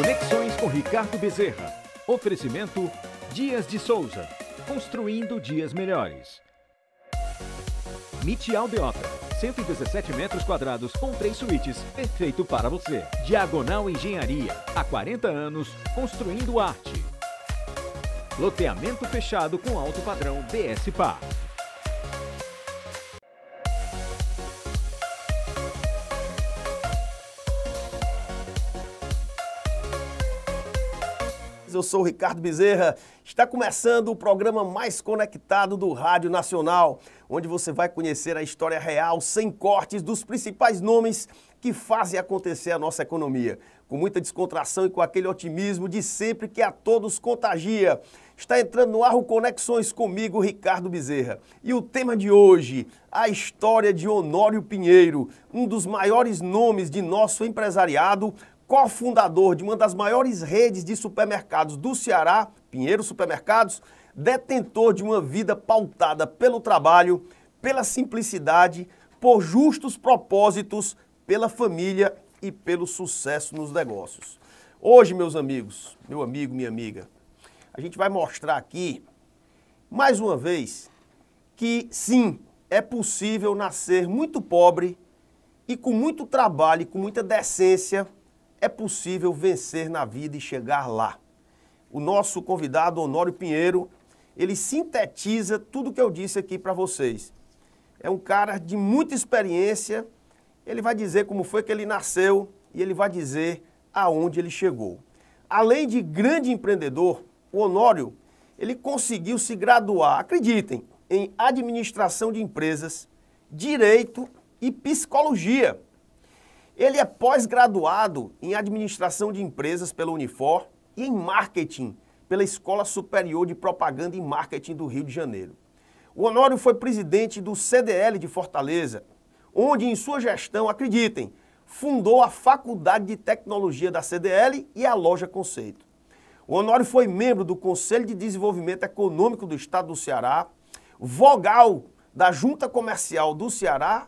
Conexões com Ricardo Bezerra. Oferecimento Dias de Souza. Construindo dias melhores. MIT Aldeota. 117 metros quadrados com 3 suítes. Perfeito para você. Diagonal Engenharia. Há 40 anos, construindo arte. Loteamento fechado com alto padrão BSPA. Eu sou o Ricardo Bezerra, está começando o programa mais conectado do Rádio Nacional, onde você vai conhecer a história real, sem cortes, dos principais nomes que fazem acontecer a nossa economia, com muita descontração e com aquele otimismo de sempre que a todos contagia. Está entrando no ar o Conexões comigo, Ricardo Bezerra. E o tema de hoje, a história de Honório Pinheiro, um dos maiores nomes de nosso empresariado, cofundador de uma das maiores redes de supermercados do Ceará, Pinheiro Supermercados, detentor de uma vida pautada pelo trabalho, pela simplicidade, por justos propósitos, pela família e pelo sucesso nos negócios. Hoje, meus amigos, meu amigo, minha amiga, a gente vai mostrar aqui, mais uma vez, que sim, é possível nascer muito pobre e com muito trabalho e com muita decência, é possível vencer na vida e chegar lá. O nosso convidado, Honório Pinheiro, ele sintetiza tudo que eu disse aqui para vocês. É um cara de muita experiência, ele vai dizer como foi que ele nasceu e ele vai dizer aonde ele chegou. Além de grande empreendedor, o Honório, ele conseguiu se graduar, acreditem, em administração de empresas, direito e psicologia. Ele é pós-graduado em administração de empresas pela Unifor e em marketing pela Escola Superior de Propaganda e Marketing do Rio de Janeiro. O Honório foi presidente do CDL de Fortaleza, onde em sua gestão, acreditem, fundou a Faculdade de Tecnologia da CDL e a Loja Conceito. O Honório foi membro do Conselho de Desenvolvimento Econômico do Estado do Ceará, vogal da Junta Comercial do Ceará,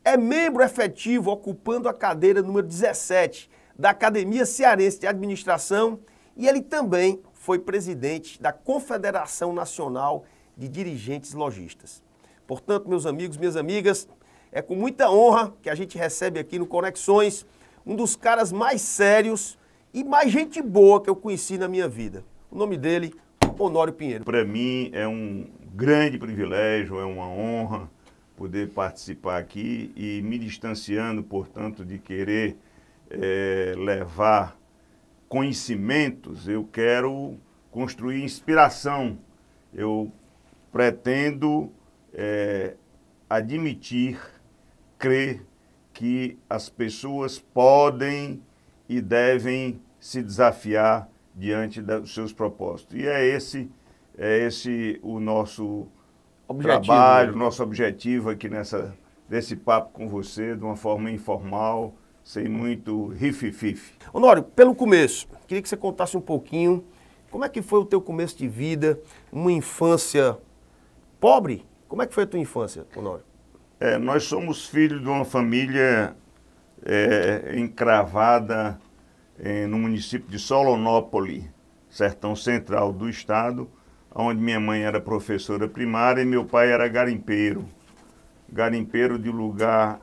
é membro efetivo ocupando a cadeira número 17 da Academia Cearense de Administração e ele também foi presidente da Confederação Nacional de Dirigentes Lojistas. Portanto, meus amigos, minhas amigas, é com muita honra que a gente recebe aqui no Conexões um dos caras mais sérios e mais gente boa que eu conheci na minha vida. O nome dele, Honório Pinheiro. Para mim é um grande privilégio, é uma honra poder participar aqui e me distanciando, portanto, de querer levar conhecimentos, eu quero construir inspiração. Eu pretendo admitir, crer que as pessoas podem e devem se desafiar diante dos seus propósitos. E é esse o nosso trabalho, nosso objetivo aqui nesse papo com você, de uma forma informal, sem muito rife-fife. Honório, pelo começo, queria que você contasse um pouquinho como é que foi o teu começo de vida, uma infância pobre. Como é que foi a tua infância, Honório? Nós somos filhos de uma família encravada no município de Solonópole, sertão central do estado, onde minha mãe era professora primária e meu pai era garimpeiro. Garimpeiro de lugar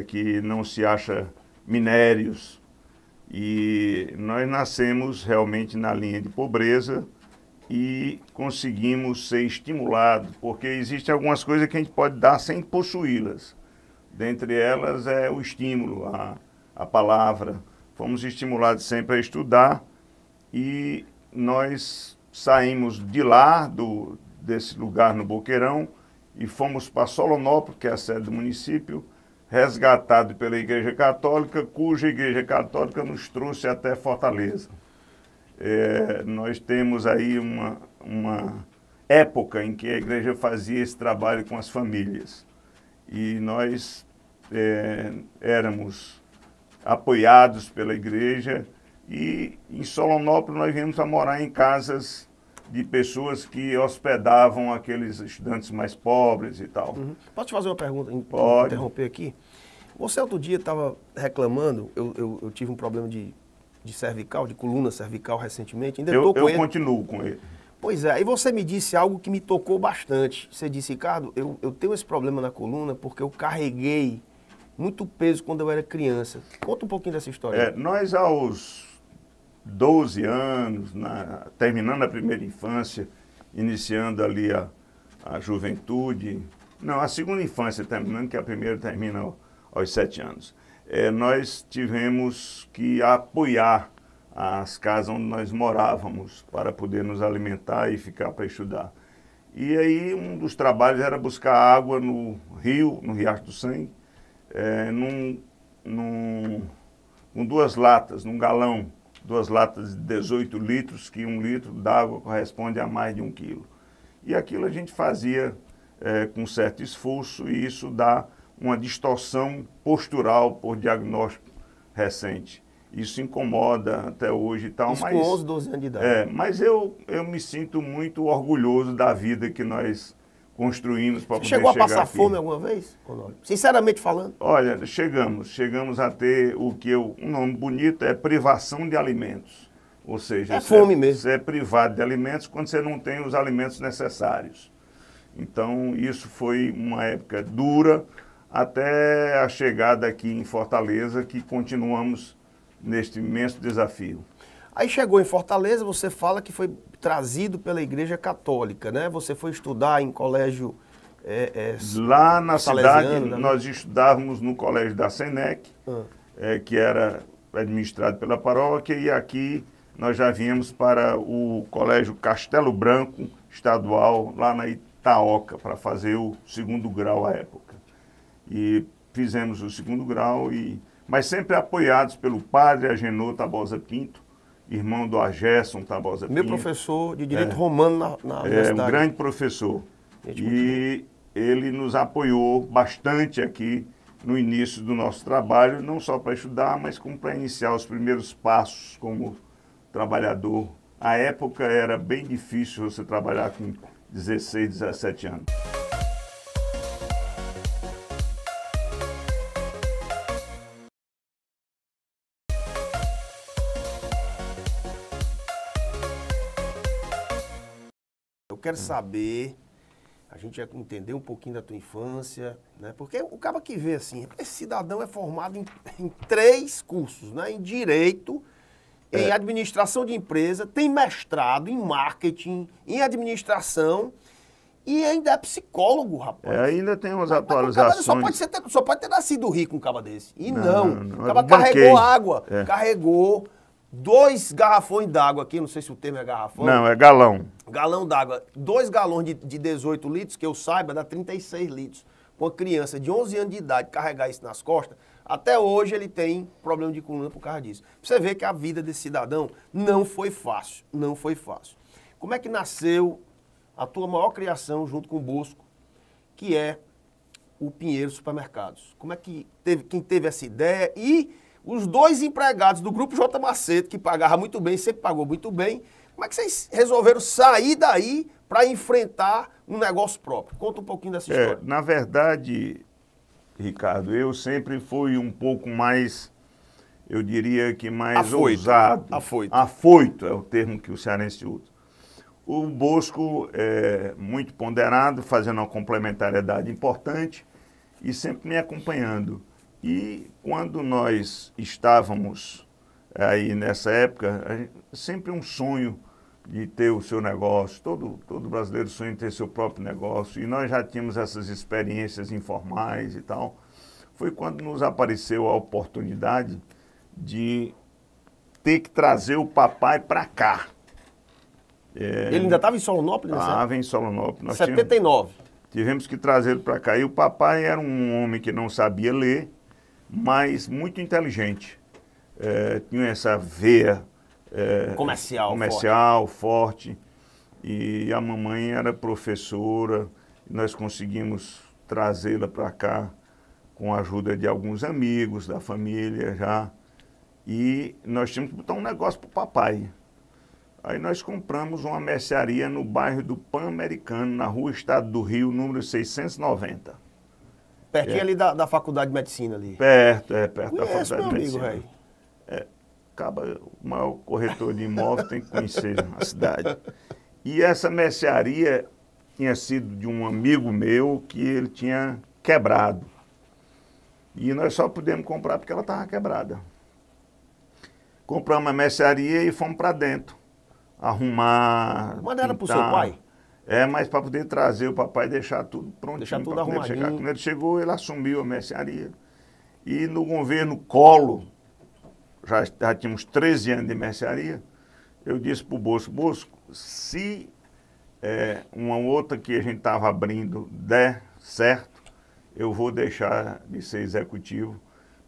que não se acha minérios. E nós nascemos realmente na linha de pobreza e conseguimos ser estimulados, porque existem algumas coisas que a gente pode dar sem possuí-las. Dentre elas é o estímulo, a palavra. Fomos estimulados sempre a estudar e nós saímos de lá, desse lugar no Boqueirão, e fomos para Solonópolis, que é a sede do município, resgatado pela Igreja Católica, cuja Igreja Católica nos trouxe até Fortaleza. Nós temos aí uma época em que a igreja fazia esse trabalho com as famílias. E nós éramos apoiados pela igreja e em Solonópolis nós viemos a morar em casas de pessoas que hospedavam aqueles estudantes mais pobres e tal. Uhum. Posso te fazer uma pergunta? Pode. Interromper aqui? Você outro dia estava reclamando, eu tive um problema de de cervical, de coluna cervical recentemente. Ainda Eu estou com ele. continuo com ele. Pois é, aí você me disse algo que me tocou bastante. Você disse, Ricardo, eu tenho esse problema na coluna porque eu carreguei muito peso quando eu era criança. Conta um pouquinho dessa história. Nós, aos 12 anos, terminando a primeira infância, iniciando ali a juventude, não, a segunda infância terminando, que a primeira termina aos 7 anos, nós tivemos que apoiar as casas onde nós morávamos para poder nos alimentar e ficar para estudar. E aí um dos trabalhos era buscar água no rio, no Riacho do Sangue, com 2 latas, num galão, 2 latas de 18 litros, que 1 litro d'água corresponde a mais de 1 quilo. E aquilo a gente fazia com certo esforço, e isso dá uma distorção postural por diagnóstico recente. Isso incomoda até hoje e tal. Isso mas, com 11, 12 anos de idade. Mas eu me sinto muito orgulhoso da vida que nós construímos para poder chegar aqui. Você chegou a passar aqui. fome alguma vez? Sinceramente falando? Olha, chegamos a ter um nome bonito, é privação de alimentos. Ou seja, é fome mesmo. Você é privado de alimentos quando você não tem os alimentos necessários. Então, isso foi uma época dura, até a chegada aqui em Fortaleza, que continuamos neste imenso desafio. Aí chegou em Fortaleza, você fala que foi trazido pela Igreja Católica, né? Você foi estudar em colégio lá na cidade, né? Nós estudávamos no colégio da Senec, que era administrado pela paróquia, e aqui nós já viemos para o colégio Castelo Branco estadual, lá na Itaoca, para fazer o 2º grau à época. E fizemos o 2º grau, mas sempre apoiados pelo padre Agenor Tabosa Pinto, irmão do Agerson Tabosa Pinto. Meu professor de Direito Romano na universidade. Um grande professor. E ele nos apoiou bastante aqui no início do nosso trabalho, não só para estudar, mas como para iniciar os primeiros passos como trabalhador. À época era bem difícil você trabalhar com 16, 17 anos. Eu quero saber, a gente já entendeu um pouquinho da tua infância, né? Porque o cara que vê assim, esse cidadão é formado em 3 cursos, né? Em Direito, em Administração de Empresa, tem mestrado em Marketing, em Administração e ainda é psicólogo, rapaz. Ainda tem umas atualizações. Só pode ter nascido rico um cara desse. E não. O cara banquei. carregou água, carregou 2 garrafões d'água aqui, não sei se o termo é garrafão. Não, é galão. Galão d'água. 2 galões de 18 litros, que eu saiba, dá 36 litros. Uma criança de 11 anos de idade carregar isso nas costas, até hoje ele tem problema de coluna por causa disso. Você vê que a vida desse cidadão não foi fácil, não foi fácil. Como é que nasceu a tua maior criação junto com o Bosco, que é o Pinheiro Supermercados? Como é que quem teve essa ideia? E os 2 empregados do Grupo J. Macedo, que pagava muito bem, sempre pagou muito bem, como é que vocês resolveram sair daí para enfrentar um negócio próprio? Conta um pouquinho dessa história. Na verdade, Ricardo, eu sempre fui um pouco mais, eu diria que mais ousado. Afoito é o termo que o cearense usa. O Bosco é muito ponderado, fazendo uma complementariedade importante e sempre me acompanhando. E quando nós estávamos aí nessa época, sempre um sonho de ter o seu negócio, todo brasileiro sonha em ter seu próprio negócio, e nós já tínhamos essas experiências informais e tal. Foi quando nos apareceu a oportunidade de ter que trazer o papai para cá. Ele ainda estava em Solonópolis? Estava em Solonópolis. 79. Tivemos que trazê-lo para cá. E o papai era um homem que não sabia ler, mas muito inteligente. Tinha essa veia comercial forte. E a mamãe era professora. Nós conseguimos trazê-la para cá com a ajuda de alguns amigos da família já. E nós tínhamos que botar um negócio para o papai. Aí nós compramos uma mercearia no bairro do Pan-Americano, na Rua Estado do Rio, número 690. Pertinho ali da Faculdade de Medicina ali. Perto da Conheço, Faculdade de meu amigo, Medicina. Sorocaba, o maior corretor de imóveis, tem que conhecer a cidade. E essa mercearia tinha sido de um amigo meu que ele tinha quebrado. E nós só pudemos comprar porque ela estava quebrada. Compramos a mercearia e fomos para dentro. Arrumar. Mas não era para o seu pai? Mas para poder trazer o papai e deixar tudo prontinho. Deixar tudo arrumadinho. Quando ele chegou, ele assumiu a mercearia. E no governo Collor, já tínhamos 13 anos de mercearia, eu disse para o Bosco, se uma outra que a gente estava abrindo der certo, eu vou deixar de ser executivo,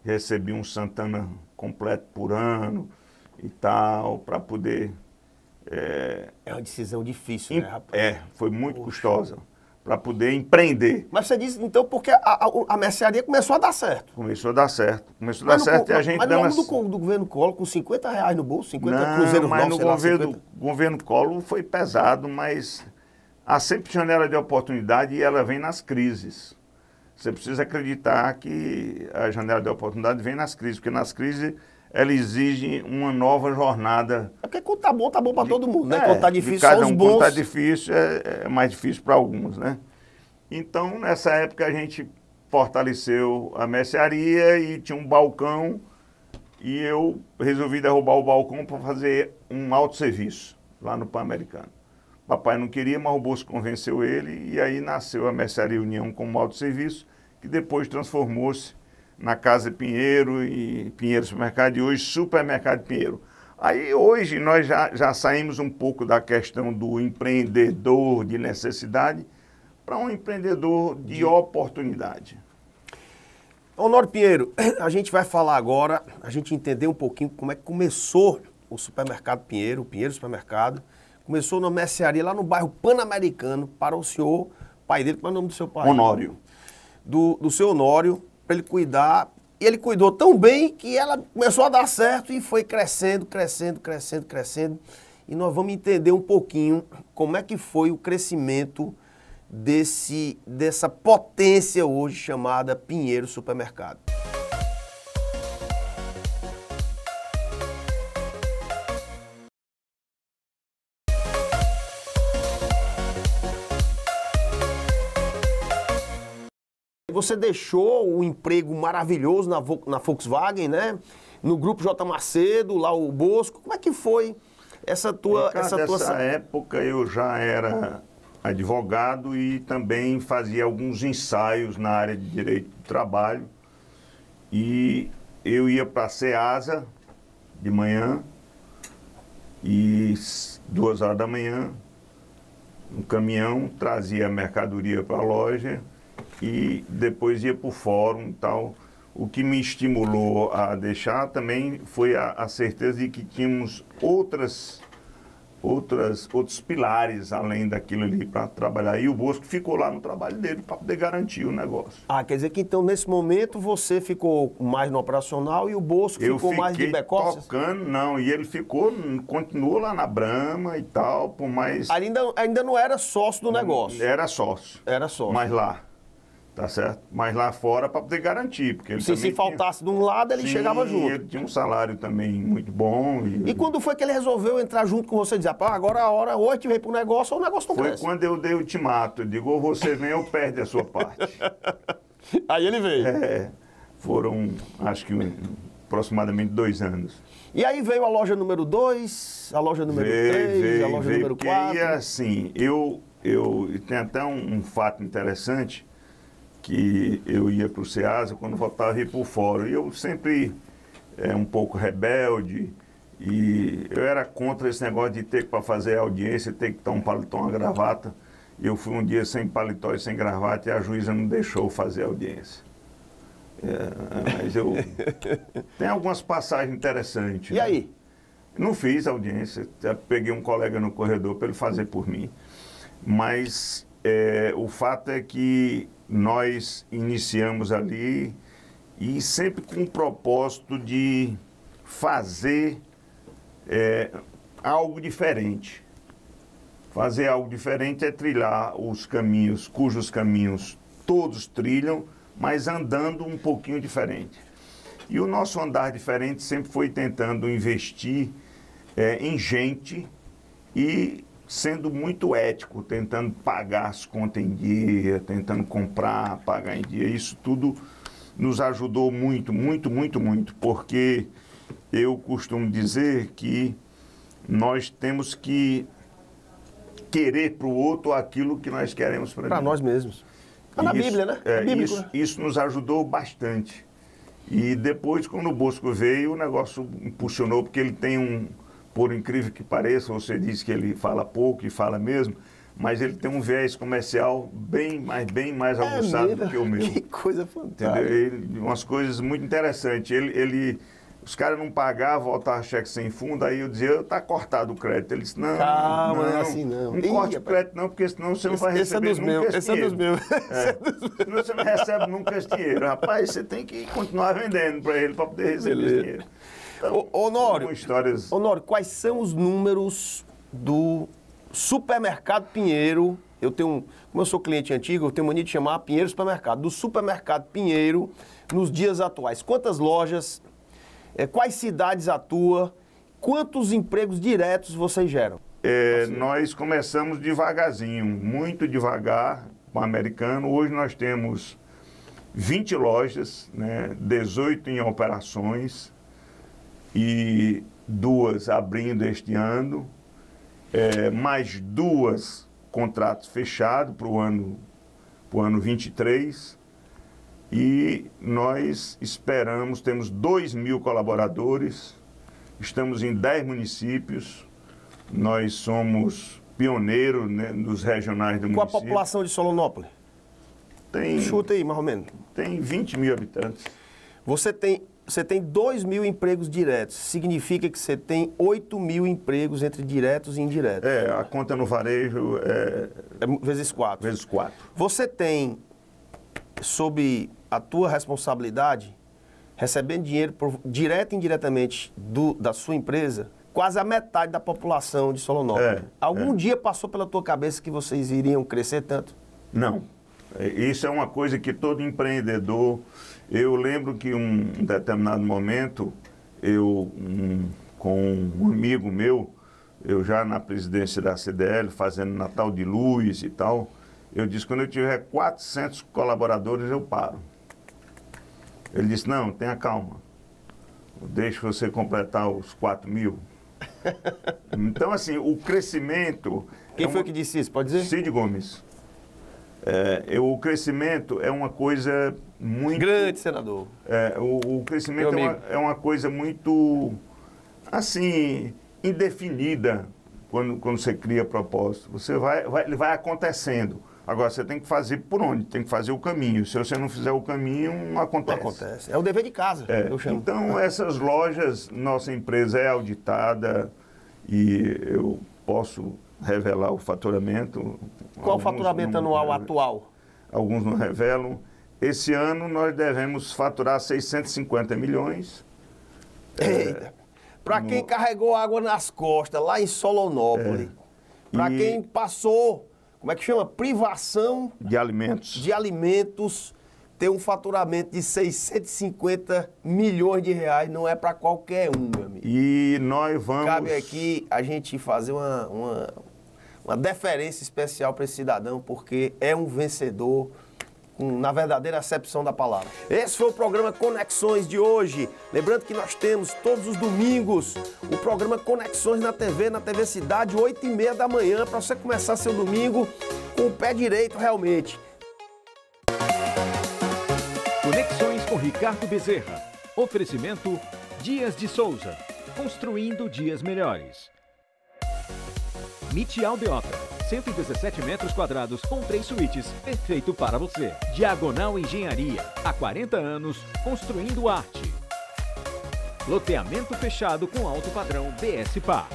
recebi um Santana completo por ano e tal, para poder... É uma decisão difícil, né, rapaz? Foi muito custosa, para poder empreender. Mas você disse, então, porque a mercearia começou a dar certo. Começou a dar certo. E a gente mas no do governo Collor, com R$50 no bolso, 50 cruzeiros mas novos, no governo Collor foi pesado, mas há sempre janela de oportunidade e ela vem nas crises. Você precisa acreditar que a janela de oportunidade vem nas crises, porque nas crises ela exige uma nova jornada. É porque quando tá bom para todo mundo, né? Quando tá difícil, cada só os um, bons. Quando tá difícil, é mais difícil para alguns, né? Então, nessa época, a gente fortaleceu a mercearia e tinha um balcão e eu resolvi derrubar o balcão para fazer um autosserviço lá no Pan-Americano. Papai não queria, mas o Bosco convenceu ele e aí nasceu a Mercearia União como autosserviço, que depois transformou-se na Casa Pinheiro e Pinheiro Supermercado, e hoje Supermercado Pinheiro. Aí hoje nós já saímos um pouco da questão do empreendedor de necessidade para um empreendedor de oportunidade. Honório Pinheiro, a gente vai falar agora, a gente entender um pouquinho como é que começou o Supermercado Pinheiro, o Pinheiro Supermercado. Começou na mercearia lá no bairro Pan-Americano para o senhor, pai dele, qual é o nome do seu pai? Honório. Do seu Honório, para ele cuidar. E ele cuidou tão bem que ela começou a dar certo e foi crescendo. E nós vamos entender um pouquinho como é que foi o crescimento dessa potência hoje chamada Pinheiro Supermercado. Você deixou o emprego maravilhoso na Volkswagen, né? No grupo J. Macedo, lá o Bosco. Como é que foi essa tua... Nessa época eu já era advogado e também fazia alguns ensaios na área de direito do trabalho. E eu ia para a Ceasa de manhã e 2 horas da manhã, um caminhão trazia a mercadoria para a loja e depois ia para o fórum e tal. O que me estimulou a deixar também foi a certeza de que tínhamos outros pilares além daquilo ali para trabalhar. E o Bosco ficou lá no trabalho dele para poder garantir o negócio. Ah, quer dizer que então nesse momento você ficou mais no operacional e o Bosco ficou mais de back-office? Tocando, não, e ele continuou lá na Brahma e tal, por mais... Ainda não era sócio do negócio? Era sócio. Era sócio. Mas lá. Tá certo? Mas lá fora para poder garantir. Porque ele se faltasse de um lado, ele chegava junto. Ele tinha um salário também muito bom. E quando foi que ele resolveu entrar junto com você e dizer, pá, agora é a hora, ou a gente vem pro negócio, ou o negócio não cresce? Foi quando eu dei o ultimato. Eu digo, ou você vem ou perde a sua parte. Aí ele veio. Foram, acho que aproximadamente 2 anos. E aí veio a loja número 2, a loja número 3, a loja número 4. E assim, eu tenho até um fato interessante, que eu ia para o Ceasa, quando voltava ia para o fórum. E eu sempre um pouco rebelde, e eu era contra esse negócio de ter que, para fazer audiência, ter que estar um paletó, uma gravata. E eu fui um dia sem paletó e sem gravata e a juíza não deixou fazer audiência. Mas eu... Tem algumas passagens interessantes. E aí? Não fiz audiência, peguei um colega no corredor para ele fazer por mim. Mas o fato é que nós iniciamos ali e sempre com o propósito de fazer algo diferente. Fazer algo diferente é trilhar os caminhos, cujos caminhos todos trilham, mas andando um pouquinho diferente. E o nosso andar diferente sempre foi tentando investir em gente e sendo muito ético, tentando pagar as contas em dia, tentando comprar, pagar em dia. Isso tudo nos ajudou muito, muito, muito, muito, porque eu costumo dizer que nós temos que querer para o outro aquilo que nós queremos para nós mesmos. Está na Bíblia, né? Isso nos ajudou bastante. E depois, quando o Bosco veio, o negócio impulsionou, porque ele tem por incrível que pareça, você diz que ele fala pouco e fala mesmo, mas ele tem um viés comercial bem mais aguçado do que o meu. Que coisa fantástica. Umas coisas muito interessantes. Os caras não pagavam, voltavam cheque sem fundo, aí eu dizia, está cortado o crédito. Ele disse, não, calma, não é assim não. Não corte o crédito não, porque senão você não vai receber nunca esse dinheiro. Senão você não recebe nunca esse dinheiro. Rapaz, você tem que continuar vendendo para ele para poder receber esse dinheiro. Então, Honório, quais são os números do Supermercado Pinheiro? Como eu sou cliente antigo, eu tenho mania de chamar Pinheiro Supermercado. Do Supermercado Pinheiro, nos dias atuais. Quantas lojas, quais cidades atua, quantos empregos diretos vocês geram? Nós começamos devagarzinho, muito devagar, com o americano. Hoje nós temos 20 lojas, né, 18 em operações e 2 abrindo este ano, mais 2 contratos fechados para o ano 23. E nós esperamos, temos 2.000 colaboradores, estamos em 10 municípios, nós somos pioneiros, né, nos regionais do município. Qual a população de Solonópolis? Chuta aí, mais ou menos. Tem 20 mil habitantes. Você tem 2.000 empregos diretos, significa que você tem 8.000 empregos entre diretos e indiretos. A conta no varejo vezes 4. Vezes 4. Você tem, sob a tua responsabilidade, recebendo dinheiro direto e indiretamente da sua empresa, quase a metade da população de Solonópolis. Algum dia passou pela tua cabeça que vocês iriam crescer tanto? Não. Isso é uma coisa que todo empreendedor... Eu lembro que um determinado momento, com um amigo meu, eu já na presidência da CDL, fazendo Natal de Luz e tal, eu disse, quando eu tiver 400 colaboradores, eu paro. Ele disse, não, tenha calma, deixa você completar os 4.000. Então, assim, o crescimento... Quem foi que disse isso, pode dizer? Cid Gomes. O crescimento é uma coisa muito... Grande, senador. O crescimento é uma coisa muito, assim, indefinida quando você cria propósito. Ele vai acontecendo. Agora, você tem que fazer por onde? Tem que fazer o caminho. Se você não fizer o caminho, não acontece. Não acontece. É o dever de casa, eu chamo. Então, essas lojas, nossa empresa é auditada e eu posso revelar o faturamento. Qual o faturamento anual atual? Alguns não revelam. Esse ano nós devemos faturar 650 milhões. Eita! Para quem carregou água nas costas, lá em Solonópolis, para quem passou, como é que chama? Privação de alimentos, ter um faturamento de 650 milhões de reais não é para qualquer um, meu amigo. E nós vamos... Cabe aqui a gente fazer uma deferência especial para esse cidadão, porque é um vencedor na verdadeira acepção da palavra. Esse foi o programa Conexões de hoje. Lembrando que nós temos todos os domingos o programa Conexões na TV Cidade, 8h30 da manhã, para você começar seu domingo com o pé direito realmente. Conexões com Ricardo Bezerra. Oferecimento Dias de Souza. Construindo dias melhores. MIT Aldeota, 117 metros quadrados com 3 suítes, perfeito para você. Diagonal Engenharia, há 40 anos, construindo arte. Loteamento fechado com alto padrão BSPA.